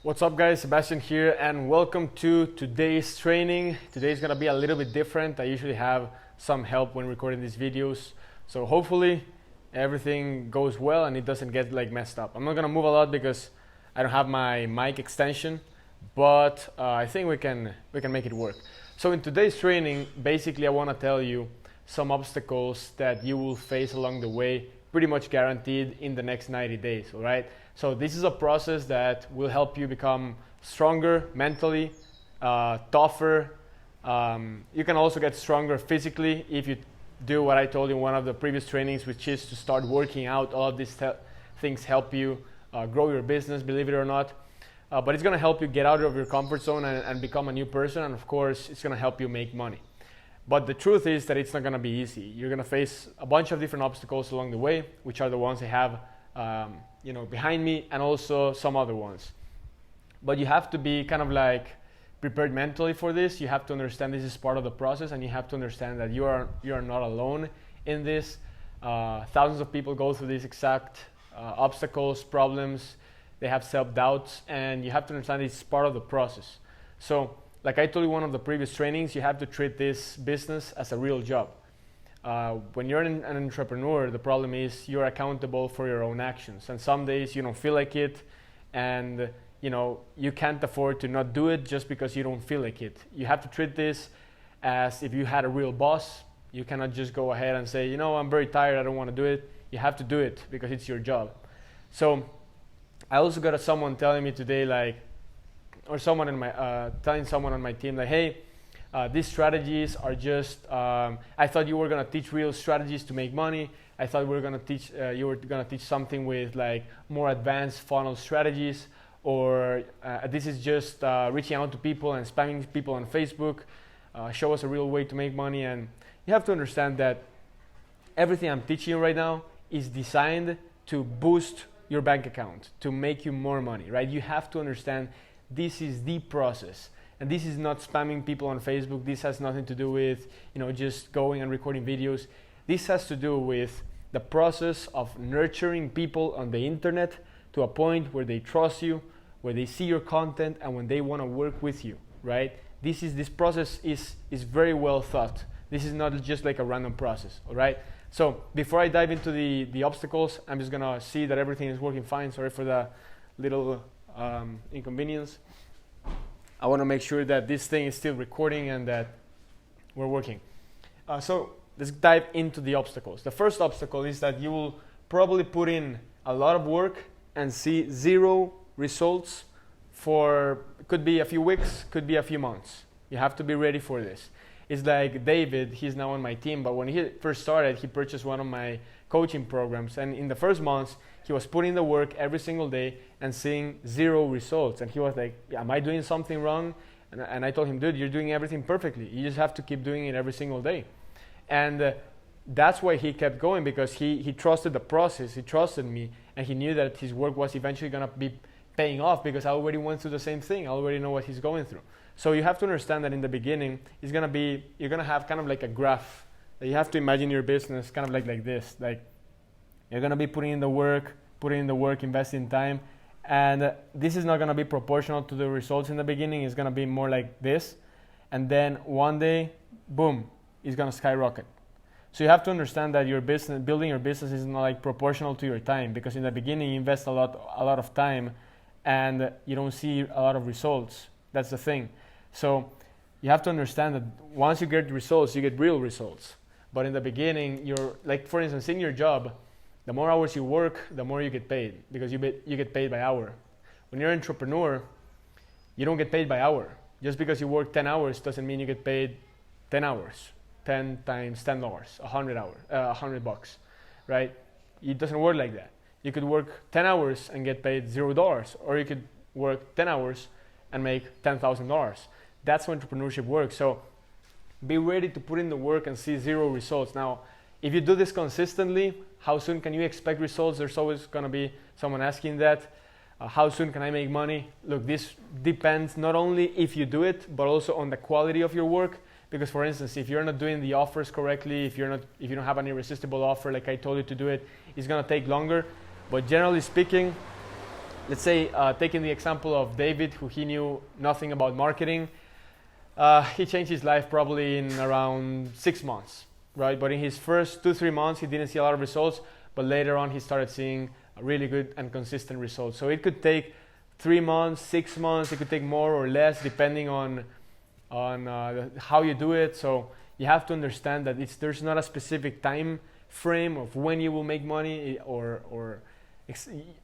What's up guys, Sebastian here and welcome to today's training. Today's gonna be a little bit different. I usually have some help when recording these videos. So hopefully everything goes well and it doesn't get messed up. I'm not gonna move a lot because I don't have my mic extension, but I think we can make it work. So in today's training, basically I wanna tell you some obstacles that you will face along the way, pretty much guaranteed in the next 90 days, all right? So this is a process that will help you become stronger mentally, tougher. You can also get stronger physically if you do what I told you in one of the previous trainings, which is to start working out. All of these things help you grow your business, believe it or not. But it's gonna help you get out of your comfort zone and become a new person. And of course, it's gonna help you make money. But the truth is that it's not gonna be easy. You're gonna face a bunch of different obstacles along the way, which are the ones I have behind me, and also some other ones. But you have to be kind of prepared mentally for this. You have to understand this is part of the process, and you have to understand that you are not alone in this. Thousands of people go through these exact obstacles, problems. They have self-doubts, and you have to understand it's part of the process. So like I told you in one of the previous trainings, you have to treat this business as a real job. When you're an entrepreneur, the problem is you're accountable for your own actions, and some days you don't feel like it, and you can't afford to not do it just because you don't feel like it. You have to treat this as if you had a real boss. You cannot just go ahead and say, I'm very tired, I don't want to do it. You have to do it because it's your job. So I also got someone telling me today, or someone in my telling someone on my team, hey, these strategies are just, I thought you were going to teach real strategies to make money. I thought we were going to teach, you were going to teach something with more advanced funnel strategies, or this is just reaching out to people and spamming people on Facebook. Show us a real way to make money. And you have to understand that everything I'm teaching you right now is designed to boost your bank account, to make you more money, right? You have to understand this is the process. And this is not spamming people on Facebook. This has nothing to do with, just going and recording videos. This has to do with the process of nurturing people on the internet to a point where they trust you, where they see your content, and when they want to work with you, right? This process is very well thought. This is not just like a random process, all right? So before I dive into the obstacles, I'm just gonna see that everything is working fine. Sorry for the little inconvenience. I want to make sure that this thing is still recording and that we're working. So let's dive into the obstacles. The first obstacle is that you will probably put in a lot of work and see zero results for, could be a few weeks, could be a few months. You have to be ready for this. It's like David, he's now on my team, but when he first started, he purchased one of my coaching programs, and in the first months, he was putting the work every single day and seeing zero results. And he was like, am I doing something wrong? And I told him, dude, you're doing everything perfectly. You just have to keep doing it every single day. And that's why he kept going, because he trusted the process, he trusted me, and he knew that his work was eventually going to be paying off because I already went through the same thing. I already know what he's going through. So you have to understand that in the beginning, you're going to have kind of like a graph. You have to imagine your business kind of like this. You're going to be putting in the work, investing time, and this is not going to be proportional to the results in the beginning. It's going to be more like this, and then one day, boom, it's going to skyrocket. So you have to understand that your business, building your business, is not proportional to your time, because in the beginning you invest a lot of time, and you don't see a lot of results. That's the thing. So you have to understand that once you get results, you get real results. But in the beginning, you're for instance, in your job, the more hours you work, the more you get paid, because you get paid by hour. When you're an entrepreneur, you don't get paid by hour. Just because you work 10 hours doesn't mean you get paid 10 hours. 10 times $10, $100, right? It doesn't work like that. You could work 10 hours and get paid $0, or you could work 10 hours and make $10,000. That's how entrepreneurship works. So be ready to put in the work and see zero results. Now, if you do this consistently, how soon can you expect results? There's always going to be someone asking that. How soon can I make money? Look, this depends not only if you do it, but also on the quality of your work. Because for instance, if you're not doing the offers correctly, if you don't have an irresistible offer like I told you to do it, it's going to take longer. But generally speaking, let's say, taking the example of David, who he knew nothing about marketing, he changed his life probably in around 6 months, right? But in his first 2-3 months, he didn't see a lot of results, but later on, he started seeing really good and consistent results. So it could take 3 months, 6 months, it could take more or less, depending on how you do it. So you have to understand that there's not a specific time frame of when you will make money, or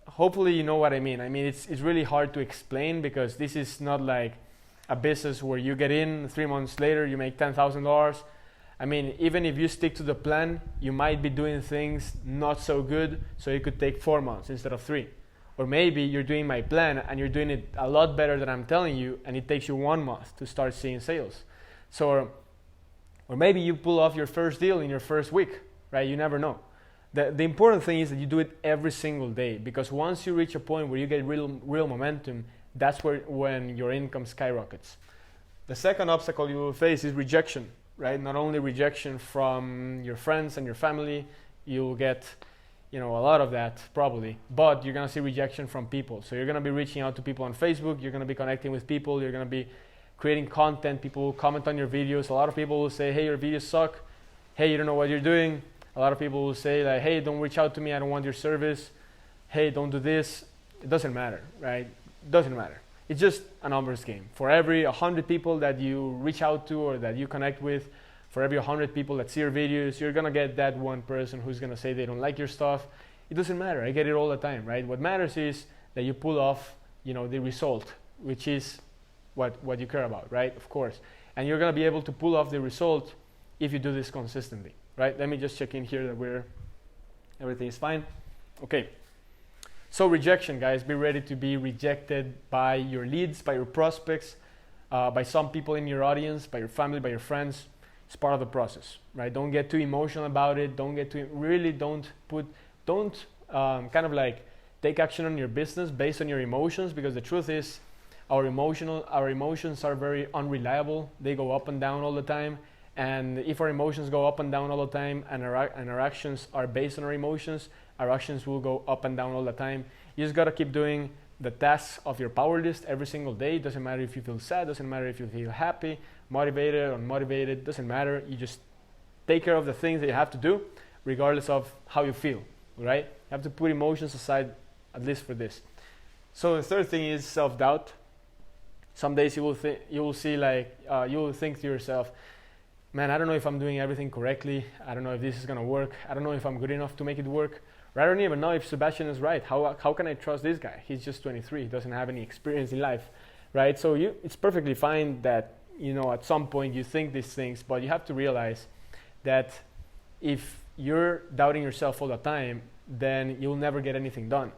hopefully you know what I mean. I mean, it's really hard to explain, because this is not like a business where you get in 3 months later, you make $10,000. I mean, even if you stick to the plan, you might be doing things not so good, so it could take 4 months instead of 3. Or maybe you're doing my plan and you're doing it a lot better than I'm telling you, and it takes you 1 month to start seeing sales. So, or maybe you pull off your first deal in your first week, right? You never know. The important thing is that you do it every single day, because once you reach a point where you get real momentum, that's when your income skyrockets. The second obstacle you will face is rejection, right? Not only rejection from your friends and your family, you'll get a lot of that probably, but you're going to see rejection from people. So you're going to be reaching out to people on Facebook, you're going to be connecting with people, you're going to be creating content, people will comment on your videos. A lot of people will say, hey, your videos suck, hey, you don't know what you're doing. A lot of people will say like, hey, don't reach out to me, I don't want your service, hey, don't do this. It doesn't matter, right? It doesn't matter. It's just a numbers game. For every 100 people that you reach out to or that you connect with, for every 100 people that see your videos, you're going to get that one person who's going to say they don't like your stuff. It doesn't matter. I get it all the time, right? What matters is that you pull off, the result, which is what you care about, right? Of course. And you're going to be able to pull off the result if you do this consistently, right? Let me just check in here that everything is fine. Okay. So rejection, guys. Be ready to be rejected by your leads, by your prospects, by some people in your audience, by your family, by your friends. It's part of the process, right? Don't get too emotional about it. Don't kind of like take action on your business based on your emotions, because the truth is our emotions are very unreliable. They go up and down all the time. And if our emotions go up and down all the time, and our actions are based on our emotions, our actions will go up and down all the time. You just got to keep doing the tasks of your power list every single day. It doesn't matter if you feel sad, doesn't matter if you feel happy, motivated, unmotivated, doesn't matter. You just take care of the things that you have to do, regardless of how you feel, right? You have to put emotions aside, at least for this. So the third thing is self-doubt. Some days you will think to yourself, man, I don't know if I'm doing everything correctly. I don't know if this is going to work. I don't know if I'm good enough to make it work. Or I don't even know if Sebastian is right. How can I trust this guy? He's just 23. He doesn't have any experience in life, right? So it's perfectly fine that, at some point you think these things, but you have to realize that if you're doubting yourself all the time, then you'll never get anything done,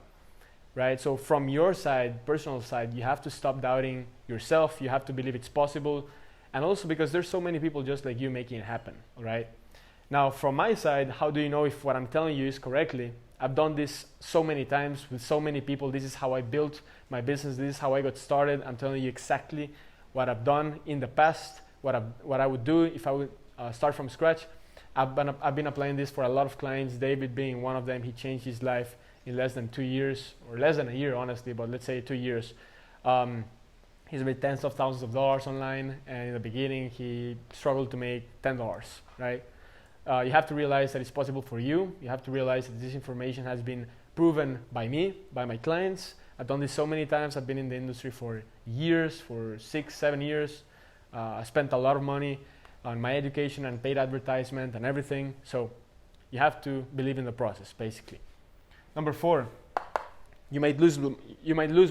right? So from your side, personal side, you have to stop doubting yourself. You have to believe it's possible. And also because there's so many people just like you making it happen, right? Now, from my side, how do you know if what I'm telling you is correctly? I've done this so many times with so many people. This is how I built my business. This is how I got started. I'm telling you exactly what I've done in the past, what I would do if I would start from scratch. I've been applying this for a lot of clients, David being one of them. He changed his life in less than 2 years, or less than a year, honestly, but let's say 2 years. He's made tens of thousands of dollars online, and in the beginning, he struggled to make $10, right? You have to realize that it's possible for you. You have to realize that this information has been proven by me, by my clients. I've done this so many times. I've been in the industry for years, for 6-7 years. I spent a lot of money on my education and paid advertisement and everything. So you have to believe in the process, basically. Number 4, you might lose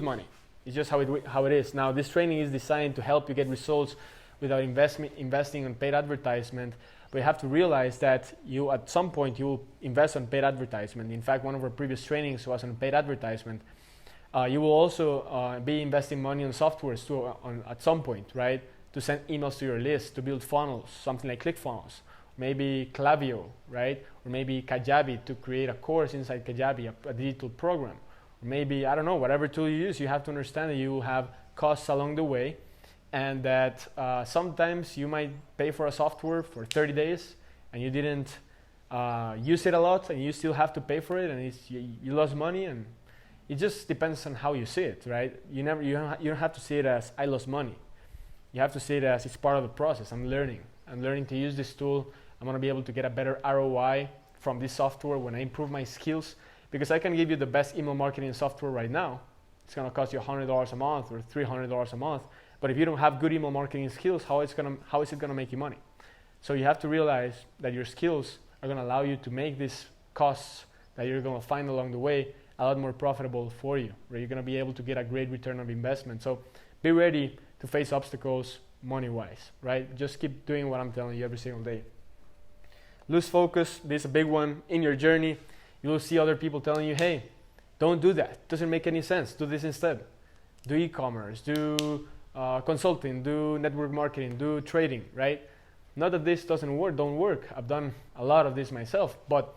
money. It's just how it is. Now, this training is designed to help you get results without investing on paid advertisement. But you have to realize that at some point, you will invest on paid advertisement. In fact, one of our previous trainings was on paid advertisement. You will also be investing money on softwares too, at some point, right? To send emails to your list, to build funnels, something like ClickFunnels, maybe Klaviyo, right? Or maybe Kajabi to create a course inside Kajabi, a digital program. Or maybe, I don't know, whatever tool you use, you have to understand that you will have costs along the way, and that sometimes you might pay for a software for 30 days and you didn't use it a lot, and you still have to pay for it, and you lost money, and it just depends on how you see it, right? You don't have to see it as I lost money. You have to see it as it's part of the process. I'm learning to use this tool. I'm going to be able to get a better ROI from this software when I improve my skills, because I can give you the best email marketing software right now. It's going to cost you $100 a month or $300 a month. But if you don't have good email marketing skills, how is it going to make you money? So you have to realize that your skills are going to allow you to make these costs that you're going to find along the way a lot more profitable for you, where you're going to be able to get a great return on investment. So be ready to face obstacles money-wise, right? Just keep doing what I'm telling you every single day. Lose focus. This is a big one in your journey. You will see other people telling you, hey, don't do that. It doesn't make any sense. Do this instead. Do e-commerce, do consulting, do network marketing, do trading, right? Not that this don't work. I've done a lot of this myself, but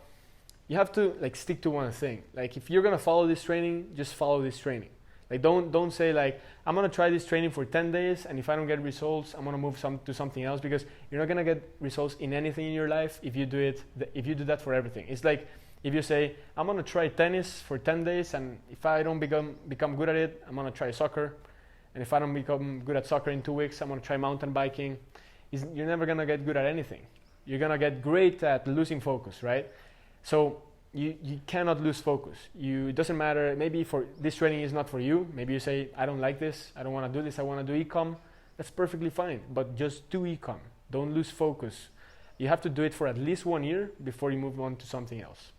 you have to stick to one thing. Like if you're gonna follow this training, just follow this training. Like don't say like, I'm gonna try this training for 10 days and if I don't get results, I'm gonna move to something else, because you're not gonna get results in anything in your life if you do that for everything. It's like if you say, I'm gonna try tennis for 10 days and if I don't become good at it, I'm gonna try soccer. And if I don't become good at soccer in 2 weeks, I'm gonna try mountain biking. You're never gonna get good at anything. You're gonna get great at losing focus, right? So you cannot lose focus. It doesn't matter, maybe for this training is not for you. Maybe you say, I don't like this, I don't wanna do this, I wanna do e-com. That's perfectly fine, but just do e-com. Don't lose focus. You have to do it for at least 1 year before you move on to something else.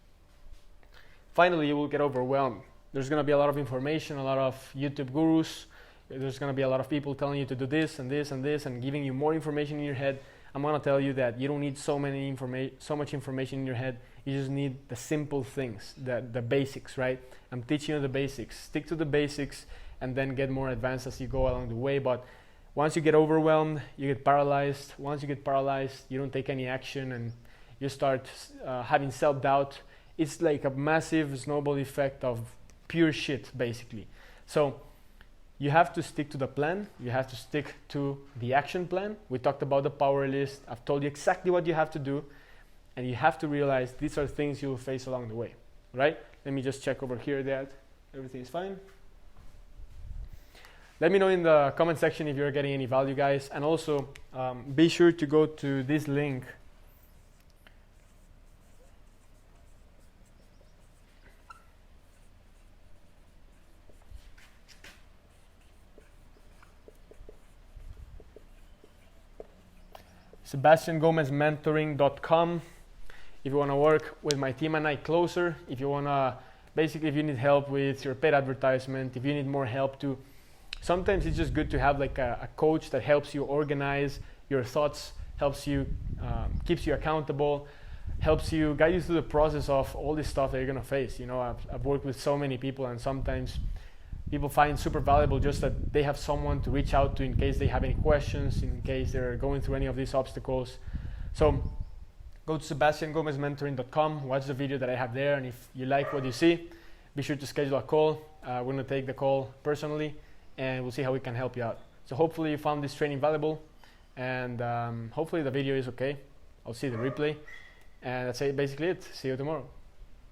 Finally, you will get overwhelmed. There's gonna be a lot of information, a lot of YouTube gurus. There's gonna be a lot of people telling you to do this and this and this and giving you more information in your head. I'm gonna tell you that you don't need so much information in your head. You just need the simple things, the basics, right? I'm teaching you the basics. Stick to the basics and then get more advanced as you go along the way. But once you get overwhelmed, you get paralyzed. Once you get paralyzed, you don't take any action and you start having self-doubt. It's like a massive snowball effect of pure shit, basically. So you have to stick to the plan. You have to stick to the action plan. We talked about the power list. I've told you exactly what you have to do. And you have to realize these are things you will face along the way, right? Let me just check over here that everything is fine. Let me know in the comment section if you're getting any value, guys. And also be sure to go to this link. SebastianGomezMentoring.com. If you want to work with my team and I closer, if you want to, basically if you need help with your paid advertisement, if you need more help too, sometimes it's just good to have like a coach that helps you organize your thoughts, helps you, keeps you accountable, helps you guide you through the process of all this stuff that you're going to face. You know, I've worked with so many people and sometimes people find super valuable just that they have someone to reach out to in case they have any questions, in case they're going through any of these obstacles. So go to SebastianGomezMentoring.com, watch the video that I have there, and if you like what you see, be sure to schedule a call. We're going to take the call personally, and we'll see how we can help you out. So hopefully you found this training valuable, and hopefully the video is okay. I'll see the replay, and that's basically it. See you tomorrow.